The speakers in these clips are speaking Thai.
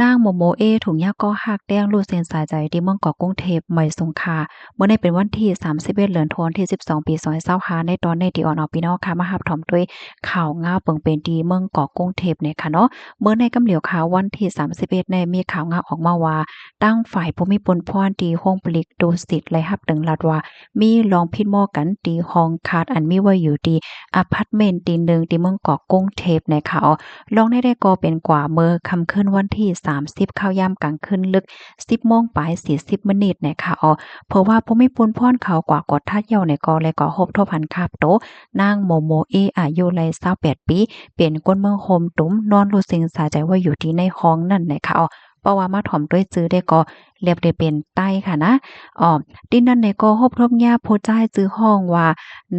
นางโมโมเอถุงยาก็ฮักแดงลูกเซนสายใจที่เมืองเกาะกรุงเทพใหม่สงขลาเมื่อในเป็นวันที่31เดือนธันวาคมที่12ปี2025ในตอนในที่อ่อนออกพี่น้องค่ะมารับถอมด้วยข่าวง่าวเปิงเป็นดีเมืองเกาะกรุงเทพเนี่ยค่ะเนาะเมื่อในกำเหลียวข่าววันที่31ในมีข่าวง่าวออกมาว่าตั้งฝ่ายภูมิพลพรดีห้องปลิกดูสิทธิ์ไล่รับตึงลัดว่ามีลองพิดหม้อกันตีห้องคาดอันมีไว้อยู่ดีอพาร์ตเมนต์ตีหนึ่งที่เมืองเกาะกรุงเทพในข่าว ลองได้ก็เป็นกว่าเมื่อค่ำคืนวันที่30เข้ายามกลางคืนลึก10โมงปลาย40มินินะคะเพราะว่าผู้มีปุนพ่อนเขากว่ากดทัดเหี่ยวในกอและก็ฮบทบหันคาบโตนางโมโมเออายุไล28ปีเป็นคนเมืองโฮมตุ้มนอนรู้สึงสาใจว่าอยู่ที่ในห้องนั่นนะคะเพราะว่ามาถ่อมด้วยจื้อได้ก็เรียบได้เป็นใต้ค่ะนะที่นั่นในก็ฮบทบญาโพจ่ายจื้อห้องว่า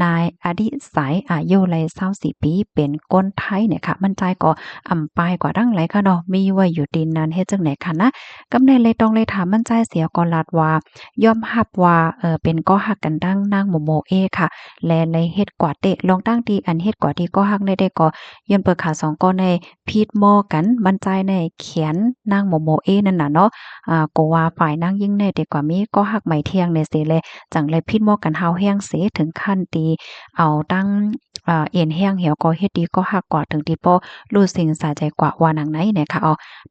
นายอดิสายอายุไล24ปีเป็นคนไทยเนี่ยค่ะมันใจก็ ปายกว่าดังไหลค่ะเนาะมีไว้อยู่ดินนั้นเฮ็ดจังไหนคะนะกำเนิดเลยต้องเลยถามมั่นใจเสียก่อนลาดว่ายอมรับว่าเป็นก็ฮักกันดังนางโมโมเอค่ะและเลยเฮ็ดกว่าเตะลองตั้งที่อันเฮ็ดกว่าที่ก็ฮักได้ก็ย้อนเปิดขาสองก็ในพีดหม้อกันมั่นใจในเขียนนางโมโมเอนั่นน่ะเนาะก็ว่าฝ่ายนางยิ่งในเด็กกว่ามีก็ฮักไม่เที่ยงในเสเลยจังเลยพีดหม้อกันเฮาแฮงเสถึงขั้นตีเอาตั้งเอ็นแห้งเหี่ยวก็เฮ็ดดีก็ฮักกว่าถึงที่ปอ รู้สึกสะใจกว่าว่าหนังไหนเนี่ยค่ะ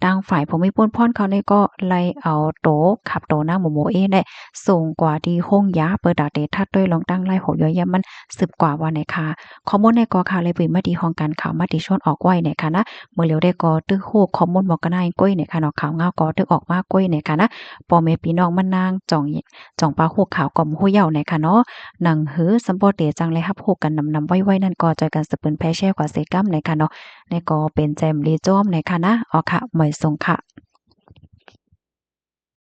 ทางฝ่ายภูมิพลพรเขาเนี่ยก็ไล่เอาโตขับโตนางโมโมเอเนี่ยส่งกว่าที่ห้องยาเปิดดาเตทัดด้วยลองตั้งไล่หกย้อยยำมันสืบกว่าว่าไหนค่ะข้อมูลในกอค่ะเลยปืนมาดีห้องการข่าวมาดีชนออกไว้เนี่ยค่ะนะเมื่อเร็วได้ก็ตึกโฮกข้อมูลบอกกันได้ก้อยเนี่ยค่ะเนาะข่าวเงาก็ตึกออกมาก้อยเนี่ยค่ะนะปอแม่พี่น้องมันนางจ่องปลาฮูกข่าวก่อมฮู้เหย้าเนี่ยค่ะเนาะหนังหือสมบ่เตจังเลยรับฮูกกันนำไว้ๆนั่นก็จอยกันสืบเปิ้นแพ่แชร์กว่าเซกัมเนี่ยค่ะเนาะ นี่ก็เป็นแจมลีจ้อมในค่ะนะอ๋อค่ะหมวยทรงค่ะ